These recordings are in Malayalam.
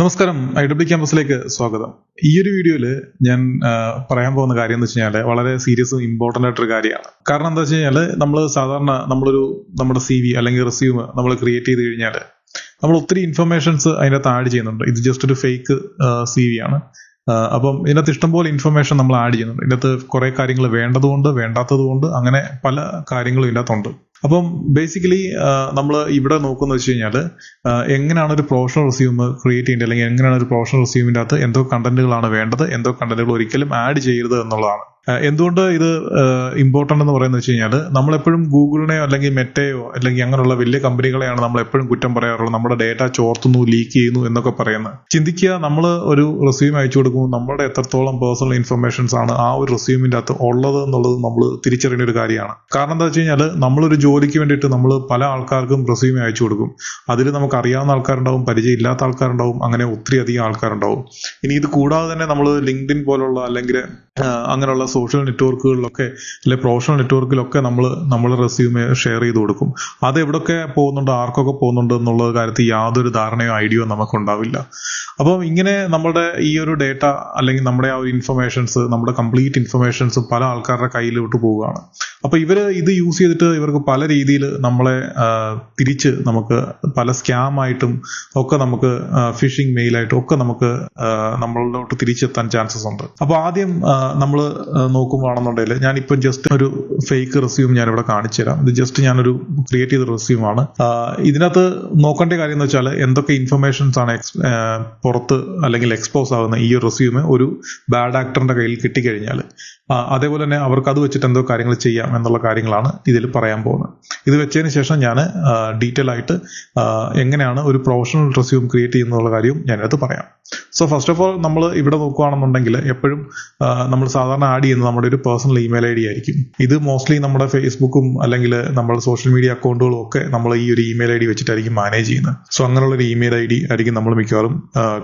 നമസ്കാരം, IW ക്യാമ്പസിലേക്ക് സ്വാഗതം. ഈ ഒരു വീഡിയോയിൽ ഞാൻ പറയാൻ പോകുന്ന കാര്യം എന്ന് വെച്ച് കഴിഞ്ഞാൽ വളരെ സീരിയസും ഇമ്പോർട്ടൻ്റ് ആയിട്ടൊരു കാര്യമാണ്. കാരണം എന്താ വെച്ച് കഴിഞ്ഞാൽ നമ്മൾ സാധാരണ നമ്മുടെ CV അല്ലെങ്കിൽ റെസ്യൂം നമ്മൾ ക്രിയേറ്റ് ചെയ്ത് കഴിഞ്ഞാൽ നമ്മൾ ഒത്തിരി ഇൻഫർമേഷൻസ് അതിനകത്ത് ആഡ് ചെയ്യുന്നുണ്ട്. ഇത് ജസ്റ്റ് ഒരു ഫേക്ക് CV ആണ്. അപ്പം ഇതിനകത്ത് ഇഷ്ടംപോലെ ഇൻഫർമേഷൻ നമ്മൾ ആഡ് ചെയ്യുന്നുണ്ട്. ഇതിനകത്ത് കുറെ കാര്യങ്ങൾ വേണ്ടതുകൊണ്ട് വേണ്ടാത്തതുകൊണ്ട് അങ്ങനെ പല കാര്യങ്ങളും ഇതിനകത്തുണ്ട്. അപ്പം ബേസിക്കലി നമ്മൾ ഇവിടെ നോക്കുന്നത് വെച്ച് കഴിഞ്ഞാൽ എങ്ങനെയാണ് ഒരു പ്രൊഫഷണൽ റെസ്യൂം ക്രിയേറ്റ് ചെയ്യേണ്ടത്, അല്ലെങ്കിൽ എങ്ങനെയാണ് ഒരു പ്രൊഫഷണൽ റെസ്യൂമിൻ്റെ അകത്ത് എന്തോ കണ്ടന്റുകളാണ് വേണ്ടത്, എന്തോ കണ്ടന്റുകൾ ഒരിക്കലും ആഡ് ചെയ്യരുത് എന്നുള്ളതാണ്. എന്തുകൊണ്ട് ഇത് ഇമ്പോർട്ടൻ്റ് എന്ന് പറയുന്നത് വെച്ച് കഴിഞ്ഞാൽ നമ്മളെപ്പോഴും ഗൂഗിളിനെയോ അല്ലെങ്കിൽ മെറ്റയോ അല്ലെങ്കിൽ അങ്ങനെയുള്ള വലിയ കമ്പനികളെയാണ് നമ്മൾ എപ്പോഴും കുറ്റം പറയാറുള്ളത്. നമ്മുടെ ഡേറ്റ ചോർത്തുന്നു, ലീക്ക് ചെയ്യുന്നു എന്നൊക്കെ പറയുന്നത്. ചിന്തിക്കുക, നമ്മൾ ഒരു റെസ്യൂം അയച്ചു കൊടുക്കുമ്പോൾ നമ്മുടെ എത്രത്തോളം പേഴ്സണൽ ഇൻഫർമേഷൻസ് ആണ് ആ ഒരു റെസ്യൂമിൻ്റെ അകത്ത് ഉള്ളത് എന്നുള്ളത് നമ്മൾ തിരിച്ചറിയേണ്ട ഒരു കാര്യമാണ്. കാരണം എന്താ വെച്ച് കഴിഞ്ഞാൽ നമ്മളൊരു ജോലിക്ക് വേണ്ടിയിട്ട് നമ്മൾ പല ആൾക്കാർക്കും റെസ്യൂം അയച്ചു കൊടുക്കും. അതിൽ നമുക്ക് അറിയാവുന്ന ആൾക്കാരുണ്ടാവും, പരിചയമില്ലാത്ത ആൾക്കാരുണ്ടാവും, അങ്ങനെ ഒത്തിരി അധികം ആൾക്കാരുണ്ടാവും. ഇനി ഇത് കൂടാതെ തന്നെ നമ്മൾ ലിങ്ക്ഡിൻ പോലുള്ള അല്ലെങ്കിൽ അങ്ങനെയുള്ള സോഷ്യൽ നെറ്റ്വർക്കുകളിലൊക്കെ അല്ലെങ്കിൽ പ്രൊഫഷണൽ നെറ്റ്വർക്കിലൊക്കെ നമ്മുടെ റെസ്യൂമെ ഷെയർ ചെയ്ത് കൊടുക്കും. അത് എവിടെയൊക്കെ പോകുന്നുണ്ട്, ആർക്കൊക്കെ പോകുന്നുണ്ട് എന്നുള്ള കാര്യത്തിൽ യാതൊരു ധാരണയോ ഐഡിയയോ നമുക്കുണ്ടാവില്ല. അപ്പം ഇങ്ങനെ നമ്മുടെ ഈ ഒരു ഡേറ്റ അല്ലെങ്കിൽ നമ്മുടെ ആ ഒരു ഇൻഫർമേഷൻസ്, നമ്മുടെ കംപ്ലീറ്റ് ഇൻഫർമേഷൻസ് പല ആൾക്കാരുടെ കയ്യിലോട്ട് പോവുകയാണ്. അപ്പോൾ ഇത് യൂസ് ചെയ്തിട്ട് ഇവർക്ക് പല രീതിയിൽ നമ്മളെ തിരിച്ച് നമുക്ക് പല സ്കാമായിട്ടും ഒക്കെ നമുക്ക് ഫിഷിംഗ് മെയിലായിട്ടും ഒക്കെ നമുക്ക് നമ്മളിലോട്ട് തിരിച്ചെത്താൻ ചാൻസസ് ഉണ്ട്. അപ്പോൾ ആദ്യം നമ്മൾ നോക്കുവാണെന്നുണ്ടെങ്കിൽ ഞാനിപ്പം ജസ്റ്റ് ഒരു ഫേക്ക് റെസ്യൂം ഞാനിവിടെ കാണിച്ചു തരാം. ഇത് ജസ്റ്റ് ഞാനൊരു ക്രിയേറ്റ് ചെയ്ത റെസ്യൂമാണ്. ഇതിനകത്ത് നോക്കേണ്ട കാര്യം എന്ന് വെച്ചാൽ എന്തൊക്കെ ഇൻഫർമേഷൻസ് ആണ് പുറത്ത് അല്ലെങ്കിൽ എക്സ്പോസ് ആകുന്ന ഈ ഒരു റെസ്യൂമ് ഒരു ബാഡ് ആക്ടറിന്റെ കയ്യിൽ കിട്ടിക്കഴിഞ്ഞാൽ അതേപോലെ തന്നെ അവർക്ക് അത് വെച്ചിട്ട് എന്തോ കാര്യങ്ങൾ ചെയ്യാം എന്നുള്ള കാര്യങ്ങളാണ് ഇതിൽ പറയാൻ പോകുന്നത്. ഇത് വെച്ചതിന് ശേഷം ഞാൻ ഡീറ്റെയിൽ ആയിട്ട് എങ്ങനെയാണ് ഒരു പ്രൊഫഷണൽ റെസ്യൂം ക്രിയേറ്റ് ചെയ്യുന്നുള്ള കാര്യവും ഞാനത് പറയാം. സോ ഫസ്റ്റ് ഓഫ് ഓൾ നമ്മൾ ഇവിടെ നോക്കുകയാണെന്നുണ്ടെങ്കിൽ എപ്പോഴും നമ്മൾ സാധാരണ ആഡ് ചെയ്യുന്നത് നമ്മുടെ ഒരു പേഴ്സണൽ ഇമെയിൽ ID ആയിരിക്കും. ഇത് മോസ്റ്റ്ലി നമ്മുടെ ഫേസ്ബുക്കും അല്ലെങ്കിൽ നമ്മുടെ സോഷ്യൽ മീഡിയ അക്കൗണ്ടുകളും ഒക്കെ നമ്മൾ ഈ ഒരു ഇമെയിൽ ID വെച്ചിട്ടായിരിക്കും മാനേജ് ചെയ്യുന്നത്. സോ അങ്ങനെയുള്ള ഒരു ഇമെയിൽ ID ആയിരിക്കും നമ്മൾ മിക്കവാറും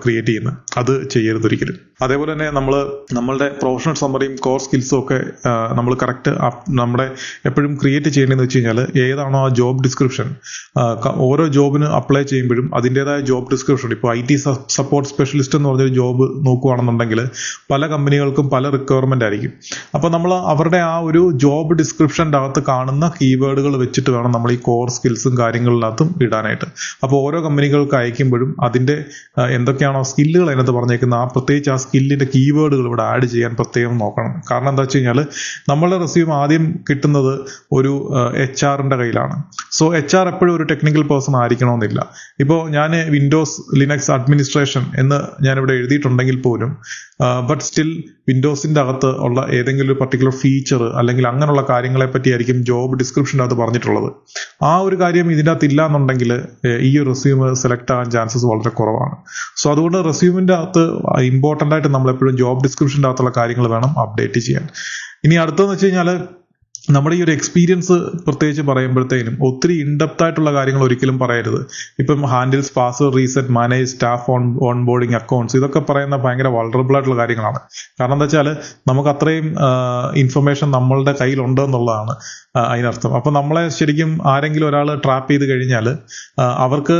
ക്രിയേറ്റ് ചെയ്യുന്നത്. അത് ചെയ്യരുത് ഒരിക്കലും. അതേപോലെ തന്നെ നമ്മളുടെ പ്രൊഫഷണൽ സമ്മറിയും കോർ സ്കിൽസും ഒക്കെ നമ്മൾ കറക്റ്റ് നമ്മുടെ എപ്പോഴും ക്രിയേറ്റ് ചെയ്യേണ്ടതെന്ന് വെച്ച് കഴിഞ്ഞാൽ ഏതാണോ ആ ജോബ് ഡിസ്ക്രിപ്ഷൻ, ഓരോ ജോബിന് അപ്ലൈ ചെയ്യുമ്പോഴും അതിൻ്റെതായ ജോബ് ഡിസ്ക്രിപ്ഷൻ. ഇപ്പോൾ IT സപ്പോർട്ട് സ്പെഷ്യലിസ്റ്റ് എന്ന് പറഞ്ഞൊരു ജോബ് നോക്കുകയാണെന്നുണ്ടെങ്കിൽ പല കമ്പനികൾക്കും പല റിക്വയർമെന്റ് ആയിരിക്കും. അപ്പോൾ നമ്മൾ അവരുടെ ആ ഒരു ജോബ് ഡിസ്ക്രിപ്ഷൻ്റെ അകത്ത് കാണുന്ന കീവേഡുകൾ വെച്ചിട്ട് വേണം നമ്മൾ ഈ കോർ സ്കിൽസും കാര്യങ്ങളിനകത്തും ഇടാനായിട്ട്. അപ്പോൾ ഓരോ കമ്പനികൾക്ക് അയക്കുമ്പോഴും അതിൻ്റെ എന്തൊക്കെയാണോ സ്കില്ലുകൾ അതിനകത്ത് പറഞ്ഞേക്കുന്നത് ആ പ്രത്യേകിച്ച് ആ സ്കില്ലിൻ്റെ കീവേഡുകൾ ഇവിടെ ആഡ് ചെയ്യാൻ പ്രത്യേകം നോക്കണം. കാരണം എന്താ വെച്ച് കഴിഞ്ഞാൽ നമ്മളുടെ റെസ്യൂം ആദ്യം കിട്ടുന്നത് ഒരു HR കയ്യിലാണ്. സോ HR എപ്പോഴും ഒരു ടെക്നിക്കൽ പേഴ്സൺ ആയിരിക്കണമെന്നില്ല. ഇപ്പോൾ ഞാൻ വിൻഡോസ് ലിനക്സ് അഡ്മിനിസ്ട്രേഷൻ എന്ന് ഞാനിവിടെ എഴുതിയിട്ടുണ്ടെങ്കിൽ പോലും ബട്ട് സ്റ്റിൽ വിൻഡോസിൻ്റെ അകത്ത് ഉള്ള ഏതെങ്കിലും ഒരു പർട്ടിക്കുലർ ഫീച്ചർ അല്ലെങ്കിൽ അങ്ങനെയുള്ള കാര്യങ്ങളെ പറ്റിയായിരിക്കും ജോബ് ഡിസ്ക്രിപ്ഷൻ്റെ അകത്ത് പറഞ്ഞിട്ടുള്ളത്. ആ ഒരു കാര്യം ഇതിൻ്റെ അകത്ത് ഇല്ല എന്നുണ്ടെങ്കിൽ ഈ ഒരു റെസ്യൂം സെലക്ട് ആകാൻ ചാൻസസ് വളരെ കുറവാണ്. സോ അതുകൊണ്ട് റെസ്യൂമിൻ്റെ അകത്ത് ഇമ്പോർട്ടൻ്റ് ആയിട്ട് നമ്മളെപ്പോഴും ജോബ് ഡിസ്ക്രിപ്ഷൻ്റെ അകത്തുള്ള കാര്യങ്ങൾ വേണം അപ്ഡേറ്റ് ചെയ്യാൻ. ഇനി അടുത്തതെന്ന് വെച്ച് കഴിഞ്ഞാൽ നമ്മുടെ ഈ ഒരു എക്സ്പീരിയൻസ് പ്രത്യേകിച്ച് പറയുമ്പോഴത്തേനും ഒത്തിരി ഇൻഡെപ്ത് ആയിട്ടുള്ള കാര്യങ്ങൾ ഒരിക്കലും പറയരുത്. ഇപ്പം handles, password reset, manage staff onboarding accounts, ഇതൊക്കെ പറയുന്ന ഭയങ്കര വൾണറബിൾ ആയിട്ടുള്ള കാര്യങ്ങളാണ്. കാരണം എന്താ വെച്ചാൽ നമുക്ക് അത്രയും ഇൻഫർമേഷൻ നമ്മളുടെ കയ്യിലുണ്ട് എന്നുള്ളതാണ് അതിനർത്ഥം. അപ്പം നമ്മളെ ശരിക്കും ആരെങ്കിലും ഒരാൾ ട്രാപ്പ് ചെയ്ത് കഴിഞ്ഞാൽ അവർക്ക്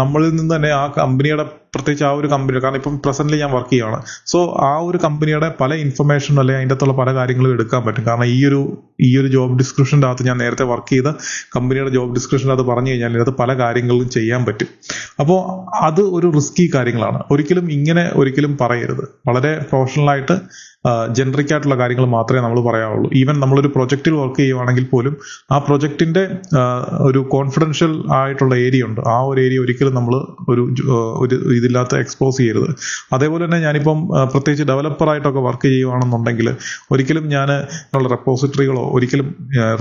നമ്മളിൽ നിന്ന് തന്നെ ആ കമ്പനിയുടെ, പ്രത്യേകിച്ച് ആ ഒരു കമ്പനി, കാരണം ഇപ്പം പ്രസന്റ്ലി ഞാൻ വർക്ക് ചെയ്യുകയാണ്, സോ ആ ഒരു കമ്പനിയുടെ പല ഇൻഫർമേഷനും അല്ലെങ്കിൽ അതിൻ്റെ അകത്തുള്ള പല കാര്യങ്ങളും എടുക്കാൻ പറ്റും. കാരണം ഈ ഒരു ജോബ് ഡിസ്ക്രിപ്ഷൻ്റെ അകത്ത് ഞാൻ നേരത്തെ വർക്ക് ചെയ്ത കമ്പനിയുടെ ജോബ് ഡിസ്ക്രിപ്ഷൻ്റെ അകത്ത് പറഞ്ഞു കഴിഞ്ഞാൽ ഇതിനകത്ത് പല കാര്യങ്ങളും ചെയ്യാൻ പറ്റും. അപ്പോൾ അത് ഒരു റിസ്കി കാര്യങ്ങളാണ്. ഒരിക്കലും പറയരുത്. വളരെ പ്രൊഫഷണലായിട്ട് ജനറിക് ആയിട്ടുള്ള കാര്യങ്ങൾ മാത്രമേ നമ്മൾ പറയാവുള്ളൂ. ഈവൻ നമ്മളൊരു പ്രൊജക്റ്റിൽ വർക്ക് ചെയ്യുവാണെങ്കിൽ പോലും ആ പ്രൊജക്റ്റിന്റെ ഒരു കോൺഫിഡൻഷ്യൽ ആയിട്ടുള്ള ഏരിയ ഉണ്ട്. ആ ഒരു ഏരിയ ഒരിക്കലും നമ്മൾ ഒരു ഇതില്ലാത്ത എക്സ്പോസ് ചെയ്യരുത്. അതേപോലെ തന്നെ ഞാനിപ്പം പ്രത്യേകിച്ച് ഡെവലപ്പറായിട്ടൊക്കെ വർക്ക് ചെയ്യുവാണെന്നുണ്ടെങ്കിൽ ഒരിക്കലും ഞാൻ റെപ്പോസിറ്ററികളോ ഒരിക്കലും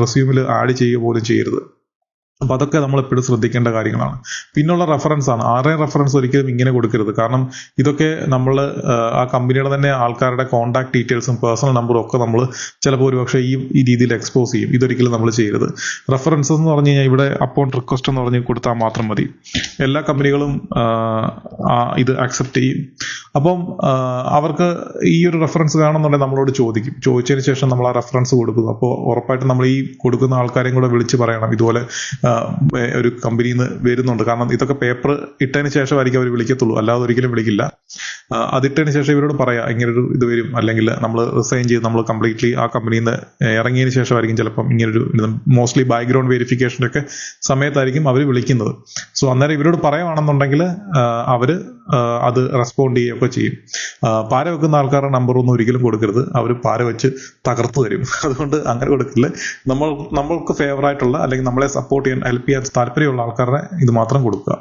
റെസ്യൂമിൽ ആഡ് ചെയ്യുക പോലും ചെയ്യരുത്. അപ്പം അതൊക്കെ നമ്മൾ എപ്പോഴും ശ്രദ്ധിക്കേണ്ട കാര്യങ്ങളാണ്. പിന്നുള്ള റെഫറൻസ് ആണ്. ആരുടെയും റെഫറൻസ് ഒരിക്കലും ഇങ്ങനെ കൊടുക്കരുത്. കാരണം ഇതൊക്കെ നമ്മൾ ആ കമ്പനിയുടെ തന്നെ ആൾക്കാരുടെ കോൺടാക്ട് ഡീറ്റെയിൽസും പേഴ്സണൽ നമ്പറും ഒക്കെ നമ്മൾ ചിലപ്പോൾ ഒരുപക്ഷെ ഈ രീതിയിൽ എക്സ്പോസ് ചെയ്യും. ഇതൊരിക്കലും നമ്മൾ ചെയ്യരുത്. റെഫറൻസ് എന്ന് പറഞ്ഞു കഴിഞ്ഞാൽ ഇവിടെ അപ്പോൺ റിക്വസ്റ്റ് എന്ന് പറഞ്ഞ് കൊടുത്താൽ മാത്രം മതി. എല്ലാ കമ്പനികളും ഇത് അക്സെപ്റ്റ് ചെയ്യും. അപ്പം അവർക്ക് ഈ ഒരു റെഫറൻസ് വേണമെന്നുണ്ടെങ്കിൽ നമ്മളോട് ചോദിച്ചതിന് ശേഷം നമ്മൾ ആ റെഫറൻസ് കൊടുക്കുന്നു. അപ്പോൾ ഉറപ്പായിട്ടും നമ്മൾ ഈ കൊടുക്കുന്ന ആൾക്കാരെയും കൂടെ വിളിച്ച് പറയണം, ഇതുപോലെ ഒരു കമ്പനിയിൽ നിന്ന് വരുന്നുണ്ട്. കാരണം ഇതൊക്കെ പേപ്പർ ഇട്ടതിന് ശേഷമായിരിക്കും അവർ വിളിക്കത്തുള്ളൂ, അല്ലാതെ ഒരിക്കലും വിളിക്കില്ല. അതിട്ടതിന് ശേഷം ഇവരോട് പറയാം ഇങ്ങനൊരു ഇത് വരും, അല്ലെങ്കിൽ നമ്മൾ റിസൈൻ ചെയ്ത് നമ്മൾ കംപ്ലീറ്റ്ലി ആ കമ്പനിയിൽ നിന്ന് ഇറങ്ങിയതിന് ശേഷമായിരിക്കും ചിലപ്പം ഇങ്ങനൊരു മോസ്റ്റ്ലി ബാക്ക്ഗ്രൗണ്ട് വെരിഫിക്കേഷൻ്റെ ഒക്കെ സമയത്തായിരിക്കും അവർ വിളിക്കുന്നത്. സോ അന്നേരം ഇവരോട് പറയുവാണെന്നുണ്ടെങ്കിൽ അവർ അത് റെസ്പോണ്ട് ചെയ്യുകയൊക്കെ ചെയ്യും. പാര വെക്കുന്ന ആൾക്കാരുടെ നമ്പറൊന്നും ഒരിക്കലും കൊടുക്കരുത്, അവർ പാര വെച്ച് തകർത്തു തരും. അതുകൊണ്ട് അങ്ങനെ കൊടുക്കില്ല. നമ്മൾക്ക് ഫേവറായിട്ടുള്ള അല്ലെങ്കിൽ നമ്മളെ സപ്പോർട്ട് ചെയ്യാൻ ഹെൽപ്പ് ചെയ്യാൻ താല്പര്യമുള്ള ആൾക്കാരുടെ ഇത് മാത്രം കൊടുക്കുക.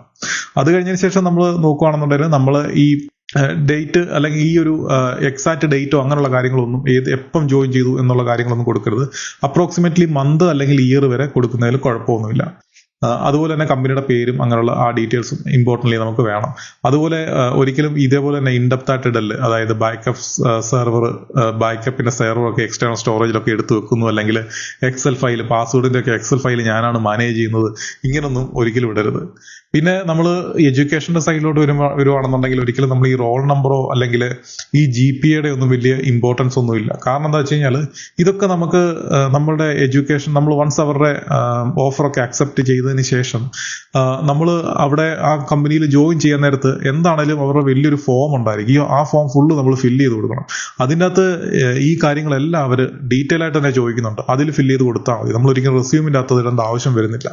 അത് കഴിഞ്ഞതിന് ശേഷം നമ്മൾ നോക്കുകയാണെന്നുണ്ടെങ്കിൽ നമ്മൾ ഈ ഡേറ്റ് അല്ലെങ്കിൽ ഈ ഒരു എക്സാക്ട് ഡേറ്റോ അങ്ങനെയുള്ള കാര്യങ്ങളൊന്നും എപ്പം ജോയിൻ ചെയ്തു എന്നുള്ള കാര്യങ്ങളൊന്നും കൊടുക്കരുത്. അപ്രോക്സിമേറ്റ്ലി മന്ത് അല്ലെങ്കിൽ ഇയർ വരെ കൊടുക്കുന്നതിൽ കുഴപ്പമൊന്നുമില്ല. അതുപോലെ തന്നെ കമ്പനിയുടെ പേരും അങ്ങനെയുള്ള ആ ഡീറ്റെയിൽസും ഇമ്പോർട്ടൻ്റ്ലി നമുക്ക് വേണം. അതുപോലെ ഒരിക്കലും ഇതേപോലെ തന്നെ ഇൻഡെപ്ത് ആയിട്ട് ഇടല്, അതായത് ബാക്കപ്പ് സെർവർ, ബാക്കപ്പിന്റെ സെർവറൊക്കെ എക്സ്റ്റേണൽ സ്റ്റോറേജിലൊക്കെ എടുത്തു വെക്കുന്നു, അല്ലെങ്കിൽ എക്സൽ ഫയൽ, പാസ്വേഡിന്റെ ഒക്കെ എക്സൽ ഫയൽ ഞാനാണ് മാനേജ് ചെയ്യുന്നത്, ഇങ്ങനൊന്നും ഒരിക്കലും ഇടരുത്. പിന്നെ നമ്മൾ എഡ്യൂക്കേഷന്റെ സൈഡിലോട്ട് വരുവാണെന്നുണ്ടെങ്കിൽ ഒരിക്കലും നമ്മൾ ഈ റോൾ നമ്പറോ അല്ലെങ്കിൽ ഈ GPA ഒന്നും വലിയ ഇമ്പോർട്ടൻസ് ഒന്നും ഇല്ല. കാരണം എന്താ വെച്ച് കഴിഞ്ഞാൽ ഇതൊക്കെ നമുക്ക് നമ്മളുടെ എഡ്യൂക്കേഷൻ നമ്മൾ വൺസ് അവരുടെ ഓഫറൊക്കെ അക്സെപ്റ്റ് ചെയ്തതിന് ശേഷം നമ്മൾ അവിടെ ആ കമ്പനിയിൽ ജോയിൻ ചെയ്യാൻ നേരത്ത് എന്താണേലും അവരുടെ വലിയൊരു ഫോം ഉണ്ടായിരിക്കും. ആ ഫോം ഫുള്ള് നമ്മൾ ഫില്ല് ചെയ്ത് കൊടുക്കണം. അതിൻ്റെ അകത്ത് ഈ കാര്യങ്ങളെല്ലാം അവർ ഡീറ്റെയിൽ ആയിട്ട് തന്നെ ചോദിക്കുന്നുണ്ട്. അതിൽ ഫില്ല് ചെയ്ത് കൊടുത്താൽ മതി. നമ്മൾ ഒരിക്കലും റെസ്യൂമിൻ്റെ അകത്ത് ഇടേണ്ട ആവശ്യം വരുന്നില്ല.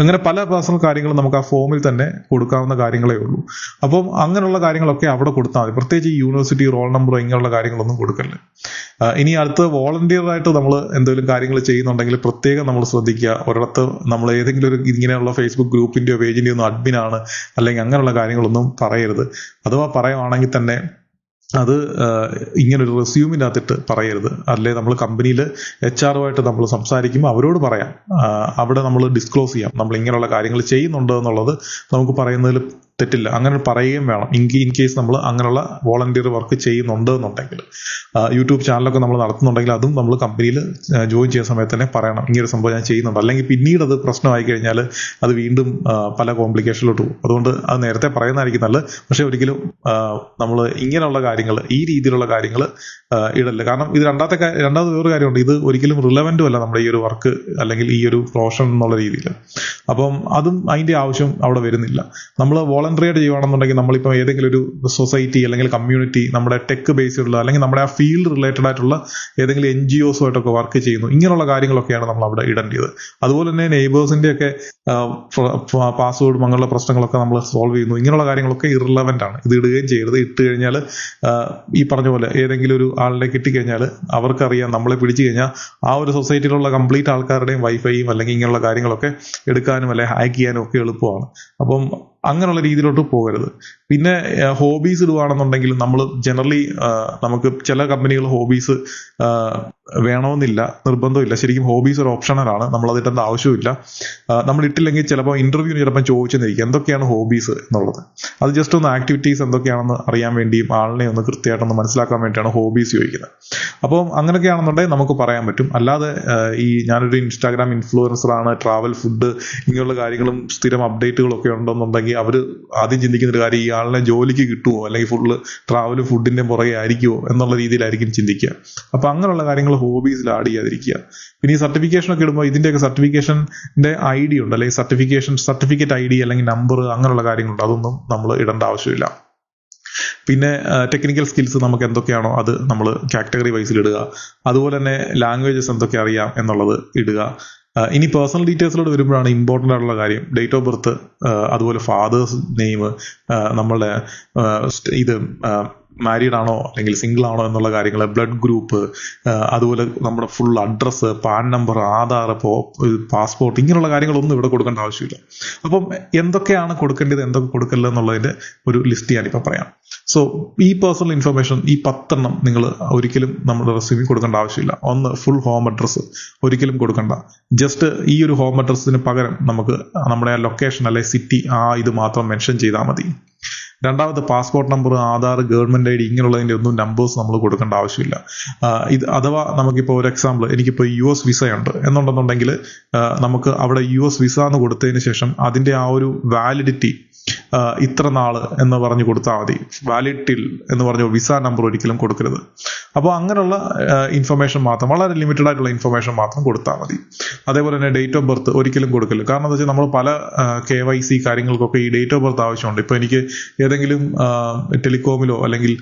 അങ്ങനെ പല പേഴ്സണൽ കാര്യങ്ങളും നമുക്ക് ആ ഫോമിൽ തന്നെ കൊടുക്കാവുന്ന കാര്യങ്ങളേ ഉള്ളൂ. അപ്പം അങ്ങനെയുള്ള കാര്യങ്ങളൊക്കെ അവിടെ കൊടുത്താൽ മതി. പ്രത്യേകിച്ച് ഈ യൂണിവേഴ്സിറ്റി റോൾ നമ്പറോ ഇങ്ങനെയുള്ള കാര്യങ്ങളൊന്നും കൊടുക്കല്ലേ. ഇനി അടുത്ത് വോളണ്ടിയർ ആയിട്ട് നമ്മൾ എന്തെങ്കിലും കാര്യങ്ങൾ ചെയ്യുന്നുണ്ടെങ്കിൽ പ്രത്യേകം നമ്മൾ ശ്രദ്ധിക്കുക. ഒരിടത്ത് നമ്മൾ ഏതെങ്കിലും ഒരു ഇങ്ങനെയുള്ള ഫേസ്ബുക്ക് ഗ്രൂപ്പിന്റെയോ പേജിന്റെയോ ഒന്നും അഡ്മിനാണ് അല്ലെങ്കിൽ അങ്ങനെയുള്ള കാര്യങ്ങളൊന്നും പറയരുത്. അഥവാ പറയുവാണെങ്കിൽ തന്നെ അത് ഇങ്ങനൊരു റെസ്യൂമിൻ്റെ അകത്തിട്ട് പറയരുത്. അല്ലെ നമ്മൾ കമ്പനിയിൽ HR നമ്മൾ സംസാരിക്കുമ്പോൾ അവരോട് പറയാം, അവിടെ നമ്മൾ ഡിസ്ക്ലോസ് ചെയ്യാം നമ്മൾ ഇങ്ങനെയുള്ള കാര്യങ്ങൾ ചെയ്യുന്നുണ്ടോ എന്നുള്ളത് നമുക്ക് പറയുന്നതിൽ തെറ്റില്ല. അങ്ങനെ പറയുകയും വേണം. ഇൻ കേസ് നമ്മൾ അങ്ങനെയുള്ള വോളണ്ടിയർ വർക്ക് ചെയ്യുന്നുണ്ട് എന്നുണ്ടെങ്കിൽ. യൂട്യൂബ് ചാനലൊക്കെ നമ്മൾ നടത്തുന്നുണ്ടെങ്കിൽ അതും നമ്മൾ കമ്പനിയിൽ ജോയിൻ ചെയ്യുന്ന സമയത്ത് തന്നെ പറയണം, ഇങ്ങനൊരു സംഭവം ഞാൻ ചെയ്യുന്നുണ്ട്. അല്ലെങ്കിൽ പിന്നീട് അത് പ്രശ്നമായി കഴിഞ്ഞാൽ അത് വീണ്ടും പല കോംപ്ലിക്കേഷനിലോട്ട് പോകും. അതുകൊണ്ട് അത് നേരത്തെ പറയുന്നതായിരിക്കും നല്ലത്. പക്ഷെ ഒരിക്കലും നമ്മൾ ഇങ്ങനെയുള്ള കാര്യങ്ങൾ, ഈ രീതിയിലുള്ള കാര്യങ്ങൾ ഇടല്ല. കാരണം ഇത് രണ്ടാമത് വേറൊരു കാര്യമുണ്ട്, ഇത് ഒരിക്കലും റിലവൻറ്റും അല്ല നമ്മുടെ ഈ ഒരു വർക്ക് അല്ലെങ്കിൽ ഈ ഒരു പ്രൊഫഷൻ എന്നുള്ള രീതിയിൽ. അപ്പം അതും അതിൻ്റെ ആവശ്യം അവിടെ വരുന്നില്ല. നമ്മൾ വോളണ്ടറി ആയിട്ട് ചെയ്യുകയാണെന്നുണ്ടെങ്കിൽ നമ്മളിപ്പോൾ ഏതെങ്കിലും ഒരു സൊസൈറ്റി അല്ലെങ്കിൽ കമ്മ്യൂണിറ്റി, നമ്മുടെ ടെക് ബേസ്ഡുള്ള അല്ലെങ്കിൽ നമ്മുടെ ആ ഫീൽഡ് റിലേറ്റഡ് ആയിട്ടുള്ള ഏതെങ്കിലും NGOs ആയിട്ടൊക്കെ വർക്ക് ചെയ്യുന്നു, ഇങ്ങനെയുള്ള കാര്യങ്ങളൊക്കെയാണ് നമ്മൾ അവിടെ ഇടേണ്ടത്. അതുപോലെ തന്നെ നെയ്ബേഴ്സിന്റെ ഒക്കെ പാസ്വേഡും അങ്ങനെയുള്ള പ്രശ്നങ്ങളൊക്കെ നമ്മൾ സോൾവ് ചെയ്യുന്നു, ഇങ്ങനെയുള്ള കാര്യങ്ങളൊക്കെ ഇറിലവൻ്റ് ആണ്. ഇത് ഇടുകയും ചെയ്യരുത്. ഇട്ട് കഴിഞ്ഞാൽ ഈ പറഞ്ഞ പോലെ ഏതെങ്കിലും ഒരു ആളിനെ കിട്ടിക്കഴിഞ്ഞാൽ അവർക്കറിയാം നമ്മളെ പിടിച്ചു കഴിഞ്ഞാൽ ആ ഒരു സൊസൈറ്റിയിലുള്ള കംപ്ലീറ്റ് ആൾക്കാരുടെയും വൈഫൈയും അല്ലെങ്കിൽ ഇങ്ങനെയുള്ള കാര്യങ്ങളൊക്കെ എടുക്കാനും അല്ലെങ്കിൽ ഹാക്ക് ചെയ്യാനും ഒക്കെ എളുപ്പമാണ്. അപ്പം അങ്ങനെയുള്ള രീതിയിലോട്ട് പോകരുത്. പിന്നെ ഹോബീസ് ഇടുകയാണെന്നുണ്ടെങ്കിൽ നമ്മൾ ജനറലി നമുക്ക് ചില കമ്പനികൾ ഹോബീസ് വേണമെന്നില്ല, നിർബന്ധമില്ല. ശരിക്കും ഹോബീസ് ഒരു ഓപ്ഷണലാണ്, നമ്മൾ അതിട്ടേണ്ട ആവശ്യമില്ല. നമ്മൾ ഇട്ടില്ലെങ്കിൽ ചിലപ്പോൾ ഇന്റർവ്യൂവിന് ചിലപ്പോൾ ചോദിച്ചെന്നിരിക്കും എന്തൊക്കെയാണ് ഹോബീസ് എന്നുള്ളത്. അത് ജസ്റ്റ് ഒന്ന് ആക്ടിവിറ്റീസ് എന്തൊക്കെയാണെന്ന് അറിയാൻ വേണ്ടിയും ആളിനെ ഒന്ന് കൃത്യമായിട്ടൊന്ന് മനസ്സിലാക്കാൻ വേണ്ടിയിട്ടാണ് ഹോബീസ് ചോദിക്കുന്നത്. അപ്പം അങ്ങനെയൊക്കെയാണെന്നുണ്ടെങ്കിൽ നമുക്ക് പറയാൻ പറ്റും. അല്ലാതെ ഈ ഞാനൊരു ഇൻസ്റ്റാഗ്രാം ഇൻഫ്ലുവൻസറാണ്, ട്രാവൽ, ഫുഡ് ഇങ്ങനെയുള്ള കാര്യങ്ങളും സ്ഥിരം അപ്ഡേറ്റുകളും ഒക്കെ ഉണ്ടെന്നുണ്ടെങ്കിൽ അവർ ആദ്യം ചിന്തിക്കുന്നൊരു കാര്യം ഈ ആളിനെ ജോലിക്ക് കിട്ടുമോ അല്ലെങ്കിൽ ഫുള്ള് ട്രാവലും ഫുഡിന്റെ പുറകെ ആയിരിക്കുമോ എന്നുള്ള രീതിയിലായിരിക്കും ചിന്തിക്കുക. അപ്പൊ അങ്ങനെയുള്ള കാര്യങ്ങൾ ഹോബീസിൽ ആഡ് ചെയ്യാതിരിക്കുക. പിന്നെ ഈ സർട്ടിഫിക്കേഷനൊക്കെ ഇടുമ്പോൾ ഇതിന്റെയൊക്കെ സർട്ടിഫിക്കേഷന്റെ ID ഉണ്ട്, അല്ലെങ്കിൽ സർട്ടിഫിക്കറ്റ് ID അല്ലെങ്കിൽ നമ്പർ, അങ്ങനെയുള്ള കാര്യങ്ങളുണ്ട്. അതൊന്നും നമ്മൾ ഇടേണ്ട ആവശ്യമില്ല. പിന്നെ ടെക്നിക്കൽ സ്കിൽസ് നമുക്ക് എന്തൊക്കെയാണോ അത് നമ്മൾ കാറ്റഗറി വൈസിൽ ഇടുക. അതുപോലെ തന്നെ ലാംഗ്വേജസ് എന്തൊക്കെ അറിയാം എന്നുള്ളത് ഇടുക. ഇനി പേഴ്സണൽ ഡീറ്റെയിൽസിലോട് വരുമ്പോഴാണ് ഇമ്പോർട്ടൻ്റ് ആയിട്ടുള്ള കാര്യം ഡേറ്റ് ഓഫ് ബർത്ത്, അതുപോലെ ഫാദേഴ്സ് നെയിം, നമ്മളുടെ ഇത് മാരീഡ് ആണോ അല്ലെങ്കിൽ സിംഗിൾ ആണോ എന്നുള്ള കാര്യങ്ങൾ, ബ്ലഡ് ഗ്രൂപ്പ്, അതുപോലെ നമ്മുടെ full address, pan number, Aadhaar, passport, ഇങ്ങനെയുള്ള കാര്യങ്ങളൊന്നും ഇവിടെ കൊടുക്കേണ്ട ആവശ്യമില്ല. അപ്പം എന്തൊക്കെയാണ് കൊടുക്കേണ്ടത് എന്തൊക്കെ കൊടുക്കരുത് എന്നുള്ളതിന്റെ ഒരു ലിസ്റ്റ് ഞാനിപ്പോൾ പറയാം. സോ ഈ പേഴ്സണൽ ഇൻഫർമേഷൻ ഈ 10 നിങ്ങൾ ഒരിക്കലും നമ്മുടെ റെസ്യൂമിൽ കൊടുക്കേണ്ട ആവശ്യമില്ല. ഒന്ന്, ഫുൾ ഹോം അഡ്രസ്സ് ഒരിക്കലും കൊടുക്കണ്ട. ജസ്റ്റ് ഈ ഒരു ഹോം അഡ്രസ്സിന് പകരം നമുക്ക് നമ്മുടെ ആ ലൊക്കേഷൻ അല്ലെ സിറ്റി ഇത് മാത്രം മെൻഷൻ ചെയ്താൽ മതി. രണ്ടാമത്, passport number, Aadhaar, government ID ഇങ്ങനെയുള്ളതിന്റെ ഒന്നും നമ്പേഴ്സ് നമ്മൾ കൊടുക്കേണ്ട ആവശ്യമില്ല. ഇത് അഥവാ നമുക്കിപ്പോൾ ഒരു എക്സാമ്പിൾ, എനിക്കിപ്പോൾ US വിസ ഉണ്ട് എന്നുണ്ടെന്നുണ്ടെങ്കിൽ നമുക്ക് അവിടെ US വിസ എന്ന് കൊടുത്തതിന് ശേഷം അതിന്റെ ആ ഒരു വാലിഡിറ്റി ഇത്ര നാള് എന്ന് പറഞ്ഞു കൊടുത്താൽ മതി. വാലിഡ് ടിൽ എന്ന് പറഞ്ഞു വിസ നമ്പർ ഒരിക്കലും കൊടുക്കരുത്. അപ്പോൾ അങ്ങനെയുള്ള ഇൻഫർമേഷൻ മാത്രം, വളരെ ലിമിറ്റഡ് ആയിട്ടുള്ള ഇൻഫർമേഷൻ മാത്രം കൊടുത്താൽ മതി. അതേപോലെ തന്നെ ഡേറ്റ് ഓഫ് ബർത്ത് ഒരിക്കലും കൊടുക്കില്ല. കാരണം എന്താ വെച്ചാൽ നമ്മൾ പല KYC കാര്യങ്ങൾക്കൊക്കെ ഈ ഡേറ്റ് ഓഫ് ബർത്ത് ആവശ്യമുണ്ട്. ഇപ്പോൾ എനിക്ക് ഏതെങ്കിലും ടെലികോമിലോ അല്ലെങ്കിൽ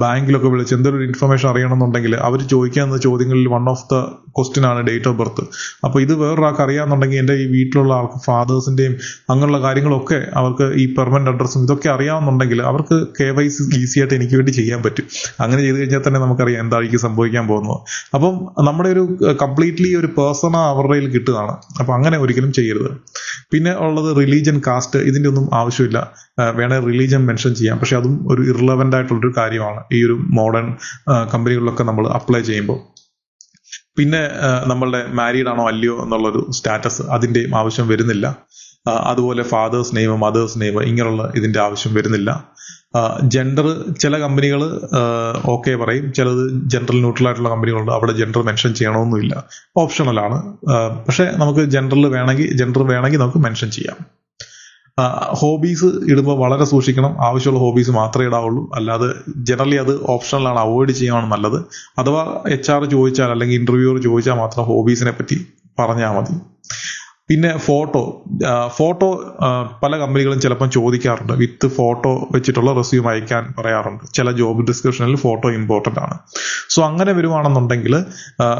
ബാങ്കിലൊക്കെ വിളിച്ച് എന്തെങ്കിലും ഇൻഫർമേഷൻ അറിയണമെന്നുണ്ടെങ്കിൽ അവർ ചോദിക്കാവുന്ന ചോദ്യങ്ങളിൽ വൺ ഓഫ് ദ ക്വസ്റ്റ്യൻ ആണ് ഡേറ്റ് ഓഫ് ബർത്ത്. അപ്പോൾ ഇത് വേറൊരാൾക്ക് അറിയാമെന്നുണ്ടെങ്കിൽ എൻ്റെ ഈ വീട്ടിലുള്ള ആൾക്ക് ഫാദേഴ്സിൻ്റെയും അങ്ങനെയുള്ള കാര്യങ്ങളൊക്കെ അവർക്ക് ഈ പെർമനന്റ് അഡ്രസ്സും ഇതൊക്കെ അറിയാമെന്നുണ്ടെങ്കിൽ അവർക്ക് KYC ഈസി ആയിട്ട് എനിക്ക് വേണ്ടി ചെയ്യാൻ പറ്റും. അങ്ങനെ ചെയ്ത് കഴിഞ്ഞാൽ തന്നെ നമുക്കറിയാം എന്തായിരിക്കും സംഭവിക്കാൻ പോകുന്നത്. അപ്പം നമ്മുടെ ഒരു കംപ്ലീറ്റ്ലി ഒരു പേഴ്സണ അവരുടെ കയ്യിൽ കിട്ടുകയാണ്. അപ്പം അങ്ങനെ ഒരിക്കലും ചെയ്യരുത്. പിന്നെ ഉള്ളത് റിലീജിയൻ, കാസ്റ്റ്, ഇതിൻ്റെ ഒന്നും ആവശ്യമില്ല. വേണേ റിലീജിയൻ മെൻഷൻ ചെയ്യാം, പക്ഷെ അതും ഒരു ഇറലവൻ്റ് ആയിട്ടുള്ളൊരു കാര്യമാണ് ഈ ഒരു മോഡേൺ കമ്പനികളിലൊക്കെ നമ്മൾ അപ്ലൈ ചെയ്യുമ്പോൾ. പിന്നെ നമ്മളുടെ മാരീഡ് ആണോ അല്ലയോ എന്നുള്ളൊരു സ്റ്റാറ്റസ്, അതിൻ്റെയും ആവശ്യം വരുന്നില്ല. അതുപോലെ ഫാദേഴ്സ് നെയിം, മദേഴ്സ് നെയിം, ഇങ്ങനെയുള്ള ഇതിൻ്റെ ആവശ്യം വരുന്നില്ല. ജെൻഡർ ചില കമ്പനികൾ ഓക്കെ പറയും, ചിലത് ജെൻഡർ ന്യൂട്രൽ ആയിട്ടുള്ള കമ്പനികളുണ്ട്, അവിടെ ജെൻഡർ മെൻഷൻ ചെയ്യണമെന്നില്ല, ഓപ്ഷണലാണ്. പക്ഷെ നമുക്ക് ജെൻഡർ വേണമെങ്കിൽ നമുക്ക് മെൻഷൻ ചെയ്യാം. ഹോബീസ് ഇടുമ്പോൾ വളരെ സൂക്ഷിക്കണം. ആവശ്യമുള്ള ഹോബീസ് മാത്രമേ ഇടാവുള്ളൂ. അല്ലാതെ ജനറലി അത് ഓപ്ഷണലാണ്, അവോയ്ഡ് ചെയ്യുകയാണ് നല്ലത്. അഥവാ HR ചോദിച്ചാൽ അല്ലെങ്കിൽ ഇന്റർവ്യൂവർ ചോദിച്ചാൽ മാത്രം ഹോബീസിനെ പറ്റി പറഞ്ഞാൽ മതി. പിന്നെ ഫോട്ടോ പല കമ്പനികളും ചിലപ്പം ചോദിക്കാറുണ്ട്. വിത്ത് ഫോട്ടോ വെച്ചിട്ടുള്ള റെസ്യൂം അയക്കാൻ പറയാറുണ്ട്. ചില ജോബ് ഡിസ്ക്രിപ്ഷനിൽ ഫോട്ടോ ഇമ്പോർട്ടൻ്റ് ആണ്. സോ അങ്ങനെ വരുവാണെന്നുണ്ടെങ്കിൽ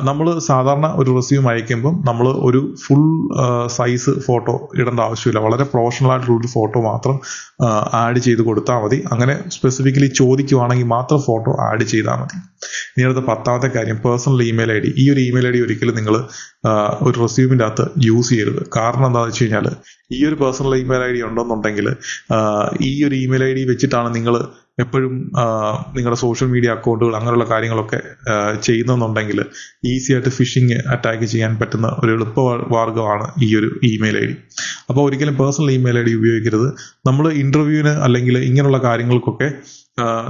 നമ്മൾ സാധാരണ ഒരു റെസ്യൂം അയക്കുമ്പം നമ്മൾ ഒരു ഫുൾ സൈസ് ഫോട്ടോ ഇടേണ്ട ആവശ്യമില്ല. വളരെ പ്രൊഫഷണൽ ആയിട്ടുള്ളൊരു ഫോട്ടോ മാത്രം ആഡ് ചെയ്ത് കൊടുത്താൽ മതി. അങ്ങനെ സ്പെസിഫിക്കലി ചോദിക്കുവാണെങ്കിൽ മാത്രം ഫോട്ടോ ആഡ് ചെയ്താൽ മതി. ഇനി അടുത്ത 10ാമത്തെ കാര്യം, പേഴ്സണൽ ഇമെയിൽ ID. ഈ ഒരു ഇമെയിൽ ID ഒരിക്കലും നിങ്ങൾ ഒരു റെസ്യൂമിൻ്റെ അകത്ത് യൂസ് ചെയ്യരുത്. കാരണം എന്താണെന്ന് വെച്ച് കഴിഞ്ഞാൽ ഈ ഒരു പേഴ്സണൽ ഇമെയിൽ ID ഉണ്ടെന്നുണ്ടെങ്കിൽ ഈ ഒരു ഇമെയിൽ ID വെച്ചിട്ടാണ് നിങ്ങൾ എപ്പോഴും നിങ്ങളുടെ സോഷ്യൽ മീഡിയ അക്കൗണ്ടുകൾ അങ്ങനെയുള്ള കാര്യങ്ങളൊക്കെ ചെയ്യുന്നെന്നുണ്ടെങ്കിൽ ഈസി ആയിട്ട് ഫിഷിങ് അറ്റാക്ക് ചെയ്യാൻ പറ്റുന്ന ഒരു എളുപ്പ മാർഗമാണ് ഈ ഒരു ഇമെയിൽ ID. അപ്പോൾ ഒരിക്കലും പേഴ്സണൽ ഇമെയിൽ ID ഉപയോഗിക്കരുത്. നമ്മൾ ഇന്റർവ്യൂവിന് അല്ലെങ്കിൽ ഇങ്ങനെയുള്ള കാര്യങ്ങൾക്കൊക്കെ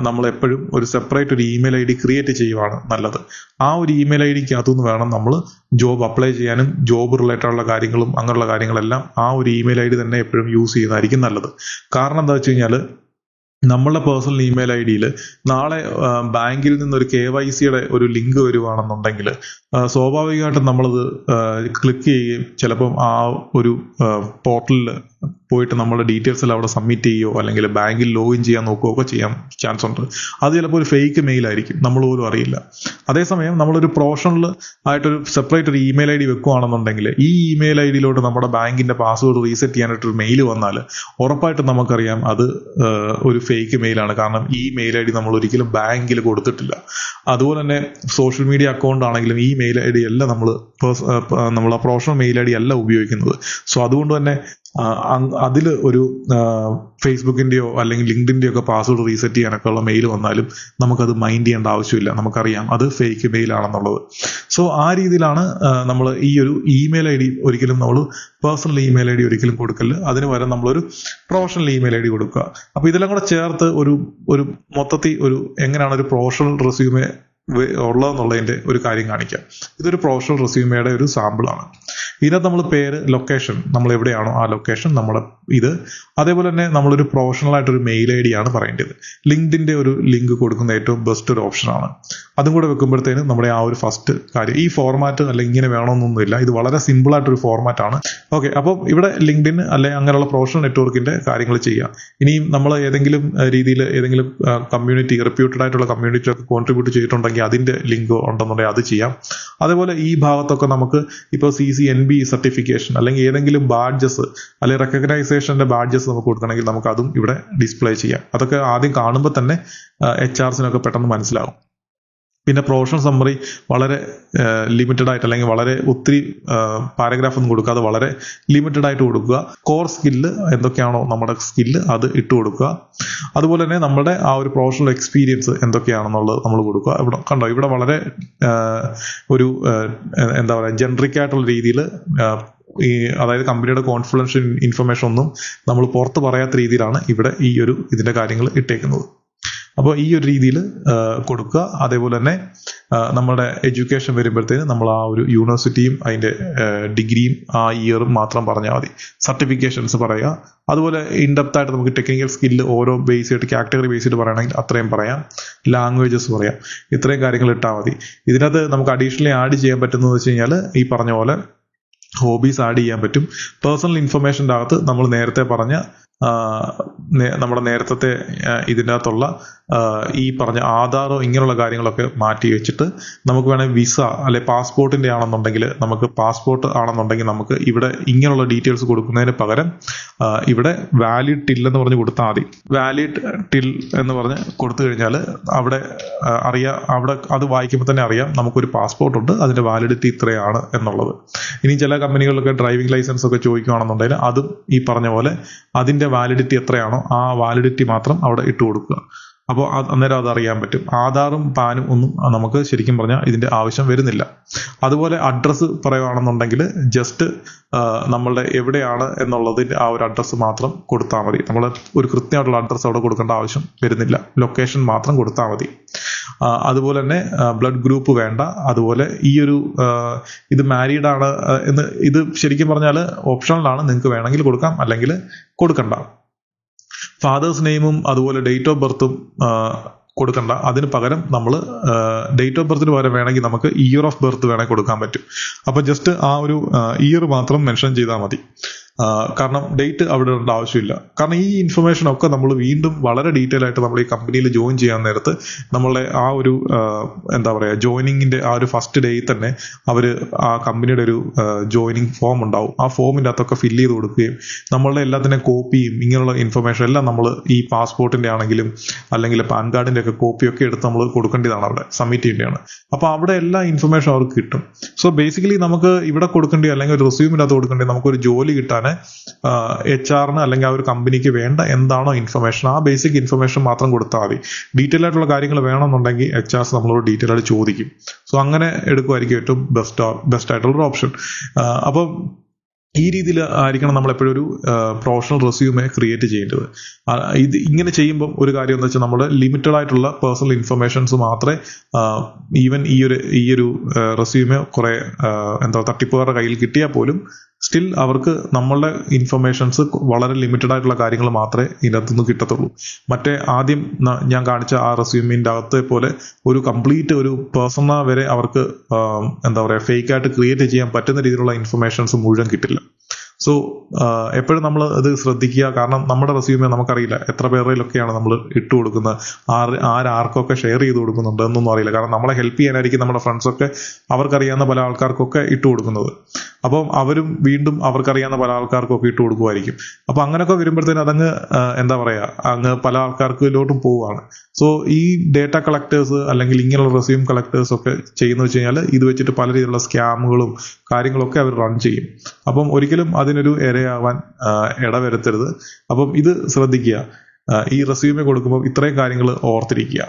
നമ്മൾ എപ്പോഴും ഒരു സെപ്പറേറ്റ് ഒരു ഇമെയിൽ ID ക്രിയേറ്റ് ചെയ്യുവാണ് നല്ലത്. ആ ഒരു ഇമെയിൽ IDക്കകത്തുനിന്ന് വേണം നമ്മൾ ജോബ് അപ്ലൈ ചെയ്യാനും ജോബ് റിലേറ്റഡ് ഉള്ള കാര്യങ്ങളും അങ്ങനെയുള്ള കാര്യങ്ങളെല്ലാം ആ ഒരു ഇമെയിൽ ID തന്നെ എപ്പോഴും യൂസ് ചെയ്യുന്നതായിരിക്കും നല്ലത്. കാരണം എന്താ വെച്ച് കഴിഞ്ഞാൽ നമ്മളുടെ പേഴ്സണൽ ഇമെയിൽ IDയിൽ നാളെ ബാങ്കിൽ നിന്നൊരു KYCയുടെ ഒരു ലിങ്ക് വരുവാണെന്നുണ്ടെങ്കിൽ സ്വാഭാവികമായിട്ടും നമ്മളത് ക്ലിക്ക് ചെയ്യുകയും ചിലപ്പം ആ ഒരു പോർട്ടലിൽ പോയിട്ട് നമ്മുടെ ഡീറ്റെയിൽസ് എല്ലാം അവിടെ സബ്മിറ്റ് ചെയ്യുകയോ അല്ലെങ്കിൽ ബാങ്കിൽ ലോഗിൻ ചെയ്യാൻ നോക്കുകയൊക്കെ ചെയ്യാൻ ചാൻസ് ഉണ്ട്. അത് ചിലപ്പോൾ ഒരു ഫേക്ക് മെയിൽ ആയിരിക്കും, നമ്മൾ പോലും അറിയില്ല. അതേസമയം നമ്മളൊരു പ്രൊഫഷണൽ ആയിട്ടൊരു സെപ്പറേറ്റ് ഒരു ഇമെയിൽ ID വെക്കുകയാണെന്നുണ്ടെങ്കിൽ ഈ ഇമെയിൽ IDയിലോട്ട് നമ്മുടെ ബാങ്കിന്റെ പാസ്വേഡ് റീസെറ്റ് ചെയ്യാനായിട്ടൊരു മെയിൽ വന്നാൽ ഉറപ്പായിട്ടും നമുക്കറിയാം അത് ഒരു ഫേക്ക് മെയിലാണ്. കാരണം ഈ മെയിൽ ID നമ്മൾ ഒരിക്കലും ബാങ്കിൽ കൊടുത്തിട്ടില്ല. അതുപോലെ തന്നെ സോഷ്യൽ മീഡിയ അക്കൗണ്ട് ആണെങ്കിലും ഈ മെയിൽ ID അല്ല നമ്മൾ പ്രൊഫഷണൽ മെയിൽ ID അല്ല ഉപയോഗിക്കുന്നത്. സോ അതുകൊണ്ട് തന്നെ അതിൽ ഒരു ഫേസ്ബുക്കിന്റെയോ അല്ലെങ്കിൽ ലിങ്ക്ഡിന്റെയോ ഒക്കെ പാസ്വേഡ് റീസെറ്റ് ചെയ്യാനൊക്കെ ഉള്ള മെയിൽ വന്നാലും നമുക്കത് മൈൻഡ് ചെയ്യേണ്ട ആവശ്യമില്ല. നമുക്കറിയാം അത് ഫേക്ക് മെയിൽ ആണെന്നുള്ളത്. സോ ആ രീതിയിലാണ് നമ്മൾ ഈ ഒരു ഇമെയിൽ ID ഒരിക്കലും നമ്മൾ പേഴ്സണൽ ഇമെയിൽ ID ഒരിക്കലും കൊടുക്കല്. അതിന് പകരം നമ്മളൊരു പ്രൊഫഷണൽ ഇമെയിൽ ID കൊടുക്കുക. അപ്പൊ ഇതെല്ലാം കൂടെ ചേർത്ത് ഒരു മൊത്തത്തിൽ ഒരു എങ്ങനെയാണ് ഒരു പ്രൊഫഷണൽ റെസ്യൂമെ ഉള്ളതെന്നുള്ളതിന്റെ ഒരു കാര്യം കാണിക്കാം. ഇതൊരു പ്രൊഫഷണൽ റെസ്യൂമയുടെ ഒരു സാമ്പിളാണ്. ഇതിനകത്ത് നമ്മൾ പേര്, ലൊക്കേഷൻ, നമ്മൾ എവിടെയാണോ ആ ലൊക്കേഷൻ, നമ്മുടെ ഇത്, അതേപോലെ തന്നെ നമ്മളൊരു പ്രൊഫഷണൽ ആയിട്ടൊരു മെയിൽ ID ആണ് പറയേണ്ടത്. ലിങ്ക്ഡിന്റെ ഒരു ലിങ്ക് കൊടുക്കുന്ന ഏറ്റവും ബെസ്റ്റ് ഒരു ഓപ്ഷനാണ്. അതും കൂടെ വെക്കുമ്പോഴത്തേനും നമ്മുടെ ആ ഒരു ഫസ്റ്റ് കാര്യം, ഈ ഫോർമാറ്റ് അല്ലെങ്കിൽ ഇങ്ങനെ വേണമെന്നൊന്നുമില്ല, ഇത് വളരെ സിമ്പിൾ ആയിട്ടൊരു ഫോർമാറ്റ് ആണ്. ഓക്കെ, അപ്പോൾ ഇവിടെ ലിങ്ക്ഡിൻ അല്ലെ അങ്ങനെയുള്ള പ്രൊഫഷണൽ നെറ്റ്വർക്കിന്റെ കാര്യങ്ങൾ ചെയ്യാം. ഇനിയും നമ്മൾ ഏതെങ്കിലും രീതിയിൽ ഏതെങ്കിലും കമ്മ്യൂണിറ്റി, റെപ്യൂട്ടഡ് ആയിട്ടുള്ള കമ്മ്യൂണിറ്റി ഒക്കെ കോൺട്രിബ്യൂട്ട് ചെയ്തിട്ടുണ്ടെങ്കിൽ അതിന്റെ ലിങ്ക് ഉണ്ടെന്നുണ്ടെങ്കിൽ അത് ചെയ്യാം. അതേപോലെ ഈ ഭാഗത്തൊക്കെ നമുക്ക് ഇപ്പോൾ CCNB സർട്ടിഫിക്കേഷൻ അല്ലെങ്കിൽ ഏതെങ്കിലും ബാഡ്ജസ് അല്ലെങ്കിൽ റെക്കഗ്നൈസേഷന്റെ ബാഡ്ജസ് നമുക്ക് കൊടുക്കണമെങ്കിൽ നമുക്ക് അതും ഇവിടെ ഡിസ്പ്ലേ ചെയ്യാം. അതൊക്കെ ആദ്യം കാണുമ്പോൾ തന്നെ HRസിനൊക്കെ പെട്ടെന്ന് മനസ്സിലാവും. പിന്നെ പ്രൊഫഷണൽ സമ്മറി വളരെ ലിമിറ്റഡ് ആയിട്ട് അല്ലെങ്കിൽ വളരെ ഒത്തിരി പാരഗ്രാഫ് ഒന്നും കൊടുക്കാതെ വളരെ ലിമിറ്റഡ് ആയിട്ട് കൊടുക്കുക. കോർ സ്കില്ല് എന്തൊക്കെയാണോ നമ്മുടെ സ്കില്ല് അത് ഇട്ട് കൊടുക്കുക. അതുപോലെ തന്നെ നമ്മുടെ ആ ഒരു പ്രൊഫഷണൽ എക്സ്പീരിയൻസ് എന്തൊക്കെയാണെന്നുള്ളത് നമ്മൾ കൊടുക്കുക. ഇവിടെ കണ്ടോ, ഇവിടെ വളരെ ഒരു എന്താ പറയുക ജനറിക് ആയിട്ടുള്ള രീതിയിൽ അതായത് കമ്പനിയുടെ കോൺഫിഡൻഷ്യൽ ഇൻഫർമേഷൻ ഒന്നും നമ്മൾ പുറത്ത് പറയാത്ത രീതിയിലാണ് ഇവിടെ ഇതിന്റെ കാര്യങ്ങൾ ഇട്ടേക്കുന്നത്. അപ്പോൾ ഈ ഒരു രീതിയിൽ കൊടുക്കുക. അതേപോലെ തന്നെ നമ്മുടെ എഡ്യൂക്കേഷൻ വരുമ്പോഴത്തേന് നമ്മൾ ആ ഒരു യൂണിവേഴ്സിറ്റിയും അതിൻ്റെ ഡിഗ്രിയും ആ ഇയറും മാത്രം പറഞ്ഞാൽ മതി. സർട്ടിഫിക്കേഷൻസ് പറയുക. അതുപോലെ ഇൻഡെപ്ത് ആയിട്ട് നമുക്ക് ടെക്നിക്കൽ സ്കില്ല് ഓരോ ബേസ് ആയിട്ട് കാറ്റഗറി ബേസ് ചെയ്ത് പറയുകയാണെങ്കിൽ അത്രയും പറയാം. ലാംഗ്വേജസ് പറയാം. ഇത്രയും കാര്യങ്ങൾ ഇട്ടാൽ മതി. ഇതിനകത്ത് നമുക്ക് അഡീഷണലി ആഡ് ചെയ്യാൻ പറ്റുന്നത് വെച്ച് കഴിഞ്ഞാൽ ഈ പറഞ്ഞ പോലെ ഹോബീസ് ആഡ് ചെയ്യാൻ പറ്റും. പേഴ്സണൽ ഇൻഫർമേഷൻ്റെ അകത്ത് നമ്മൾ നേരത്തെ പറഞ്ഞ നമ്മുടെ നേരത്തെ ഇതിൻ്റെ അകത്തുള്ള ഈ പറഞ്ഞ ആധാറോ ഇങ്ങനെയുള്ള കാര്യങ്ങളൊക്കെ മാറ്റി വെച്ചിട്ട് നമുക്ക് വേണമെങ്കിൽ വിസ അല്ലെ പാസ്പോർട്ടിൻ്റെ ആണെന്നുണ്ടെങ്കിൽ നമുക്ക് പാസ്പോർട്ട് ആണെന്നുണ്ടെങ്കിൽ നമുക്ക് ഇവിടെ ഇങ്ങനെയുള്ള ഡീറ്റെയിൽസ് കൊടുക്കുന്നതിന് പകരം ഇവിടെ വാലിഡ് ടിൽ എന്ന് പറഞ്ഞ് കൊടുത്താൽ മതി. വാലിഡ് ടിൽ എന്ന് പറഞ്ഞ് കൊടുത്തു കഴിഞ്ഞാൽ അവിടെ അവിടെ അത് വായിക്കുമ്പോൾ തന്നെ അറിയാം നമുക്കൊരു പാസ്പോർട്ട് ഉണ്ട്, അതിൻ്റെ വാലിഡിറ്റി ഇത്രയാണ് എന്നുള്ളത്. ഇനി ചില കമ്പനികളിലൊക്കെ ഡ്രൈവിംഗ് ലൈസൻസ് ഒക്കെ ചോദിക്കുകയാണെന്നുണ്ടെങ്കിൽ അതും ഈ പറഞ്ഞ പോലെ അതിൻ്റെ വാലിഡിറ്റി എത്രയാണോ ആ വാലിഡിറ്റി മാത്രം അവിടെ ഇട്ട് കൊടുക്കുക. അപ്പോൾ അന്നേരം അത് അറിയാൻ പറ്റും. ആധാറും പാനും ഒന്നും നമുക്ക് ശരിക്കും പറഞ്ഞാൽ ഇതിൻ്റെ ആവശ്യം വരുന്നില്ല. അതുപോലെ അഡ്രസ്സ് പറയുകയാണെന്നുണ്ടെങ്കിൽ ജസ്റ്റ് നമ്മളുടെ എവിടെയാണ് എന്നുള്ളതിൻ്റെ ആ ഒരു അഡ്രസ്സ് മാത്രം കൊടുത്താൽ മതി. നമ്മൾ ഒരു കൃത്യമായിട്ടുള്ള അഡ്രസ്സ് അവിടെ കൊടുക്കേണ്ട ആവശ്യം വരുന്നില്ല. ലൊക്കേഷൻ മാത്രം കൊടുത്താൽ മതി. അതുപോലെ തന്നെ ബ്ലഡ് ഗ്രൂപ്പ് വേണ്ട. അതുപോലെ ഈ ഒരു ഇത് മാരീഡ് ആണ് എന്ന് ഇത് ശരിക്കും പറഞ്ഞാൽ ഓപ്ഷണലാണ്. നിങ്ങൾക്ക് വേണമെങ്കിൽ കൊടുക്കാം, അല്ലെങ്കിൽ കൊടുക്കണ്ട. ഫാദേഴ്സ് നെയിമും അതുപോലെ ഡേറ്റ് ഓഫ് ബർത്തും കൊടുക്കണ്ട. അതിന് പകരം നമ്മൾ ഡേറ്റ് ഓഫ് ബർത്തിന് പകരം വേണമെങ്കിൽ നമുക്ക് ഇയർ ഓഫ് ബർത്ത് വേണമെങ്കിൽ കൊടുക്കാൻ പറ്റും. അപ്പോൾ ജസ്റ്റ് ആ ഒരു ഇയർ മാത്രം മെൻഷൻ ചെയ്താൽ മതി. കാരണം ഡേറ്റ് അവിടെ ഇടേണ്ട ആവശ്യമില്ല. കാരണം ഈ ഇൻഫർമേഷൻ ഒക്കെ നമ്മൾ വീണ്ടും വളരെ ഡീറ്റെയിൽ ആയിട്ട് നമ്മൾ ഈ കമ്പനിയിൽ ജോയിൻ ചെയ്യാൻ നേരത്ത് നമ്മളുടെ ആ ഒരു എന്താ പറയുക ജോയിനിങ്ങിൻ്റെ ആ ഒരു ഫസ്റ്റ് ഡേയിൽ തന്നെ അവർ ആ കമ്പനിയുടെ ഒരു ജോയിനിങ് ഫോം ഉണ്ടാവും. ആ ഫോമിൻ്റെ അകത്തൊക്കെ ഫില്ല് ചെയ്ത് കൊടുക്കുകയും നമ്മളുടെ എല്ലാത്തിൻ്റെ കോപ്പിയും ഇങ്ങനെയുള്ള ഇൻഫർമേഷൻ എല്ലാം നമ്മൾ ഈ പാസ്പോർട്ടിൻ്റെ ആണെങ്കിലും അല്ലെങ്കിൽ പാൻ കാർഡിൻ്റെ ഒക്കെ കോപ്പിയൊക്കെ എടുത്ത് നമ്മൾ കൊടുക്കേണ്ടതാണ്, അവിടെ സബ്മിറ്റ് ചെയ്യേണ്ടതാണ്. അപ്പോൾ അവിടെ എല്ലാ ഇൻഫർമേഷൻ അവർക്ക് കിട്ടും. സോ ബേസിക്കലി നമുക്ക് ഇവിടെ കൊടുക്കേണ്ടി അല്ലെങ്കിൽ ഒരു റെസ്യൂമിൻ്റെ അകത്ത് കൊടുക്കേണ്ടി നമുക്കൊരു ജോലി കിട്ടാൻ HR അല്ലെങ്കിൽ ആ ഒരു കമ്പനിക്ക് വേണ്ട എന്താണോ ഇൻഫർമേഷൻ ആ ബേസിക് ഇൻഫർമേഷൻ മാത്രം കൊടുത്താൽ മതി. ഡീറ്റെയിൽ ആയിട്ടുള്ള കാര്യങ്ങൾ വേണമെന്നുണ്ടെങ്കിൽ HRs നമ്മളോട് ഡീറ്റെയിൽ ആയിട്ട് ചോദിക്കും. സോ അങ്ങനെ എടുക്കുമായിരിക്കും ഏറ്റവും ബെസ്റ്റ് ആയിട്ടുള്ളൊരു ഓപ്ഷൻ. അപ്പോൾ ഈ രീതിയിൽ ആയിരിക്കണം നമ്മൾ എപ്പോഴും ഒരു പ്രൊഫഷണൽ റെസ്യൂമെ ക്രിയേറ്റ് ചെയ്യേണ്ടത്. ഇത് ഇങ്ങനെ ചെയ്യുമ്പം ഒരു കാര്യം എന്ന് വെച്ചാൽ നമ്മൾ ലിമിറ്റഡ് ആയിട്ടുള്ള പേഴ്സണൽ ഇൻഫർമേഷൻസ് മാത്രമേ ഈവൻ ഈ ഒരു റെസ്യൂമെ കുറെ തട്ടിപ്പുകാരുടെ കയ്യിൽ കിട്ടിയാൽ പോലും സ്റ്റിൽ അവർക്ക് നമ്മളുടെ ഇൻഫർമേഷൻസ് വളരെ ലിമിറ്റഡ് ആയിട്ടുള്ള കാര്യങ്ങൾ മാത്രമേ ഇതിനകത്തുനിന്ന് കിട്ടത്തുള്ളൂ. മറ്റേ ആദ്യം ഞാൻ കാണിച്ച ആ റെസ്യൂമിൻ്റെ അകത്തെ പോലെ ഒരു കംപ്ലീറ്റ് ഒരു പേഴ്സണ വരെ അവർക്ക് ഫേക്ക് ആയിട്ട് ക്രിയേറ്റ് ചെയ്യാൻ പറ്റുന്ന രീതിയിലുള്ള ഇൻഫർമേഷൻസ് മുഴുവൻ കിട്ടില്ല. സോ എപ്പോഴും നമ്മൾ അത് ശ്രദ്ധിക്കുക. കാരണം നമ്മുടെ റെസ്യൂമെ നമുക്കറിയില്ല എത്ര പേരിലൊക്കെയാണ് നമ്മൾ ഇട്ട് കൊടുക്കുന്നത്, ആർക്കൊക്കെ ഷെയർ ചെയ്ത് കൊടുക്കുന്നുണ്ട് എന്നൊന്നും അറിയില്ല. കാരണം നമ്മളെ ഹെൽപ്പ് ചെയ്യാനായിരിക്കും നമ്മുടെ ഫ്രണ്ട്സൊക്കെ അവർക്കറിയാവുന്ന പല ആൾക്കാർക്കൊക്കെ ഇട്ട് കൊടുക്കുന്നത്. അപ്പം അവരും വീണ്ടും അവർക്കറിയാവുന്ന പല ആൾക്കാർക്കൊക്കെ ഇട്ട് കൊടുക്കുമായിരിക്കും. അപ്പം അങ്ങനെയൊക്കെ വരുമ്പോഴത്തേനും അതങ്ങ് അങ്ങ് പല ആൾക്കാർക്കിലോട്ടും പോവുകയാണ്. സോ ഈ ഡേറ്റ കളക്ടേഴ്സ് അല്ലെങ്കിൽ ഇങ്ങനെയുള്ള റെസ്യൂം കളക്ടേഴ്സ് ഒക്കെ ചെയ്യുന്നത് വെച്ച് കഴിഞ്ഞാൽ ഇത് വെച്ചിട്ട് പല രീതിയിലുള്ള സ്കാമുകളും കാര്യങ്ങളൊക്കെ അവർ റൺ ചെയ്യും. അപ്പം ഒരിക്കലും അതിനൊരു ഇരയാവാൻ ഇടവരുത്തരുത്. അപ്പം ഇത് ശ്രദ്ധിക്കുക. ഈ റെസ്യൂമെ കൊടുക്കുമ്പോൾ ഇത്രയും കാര്യങ്ങൾ ഓർത്തിരിക്കുക.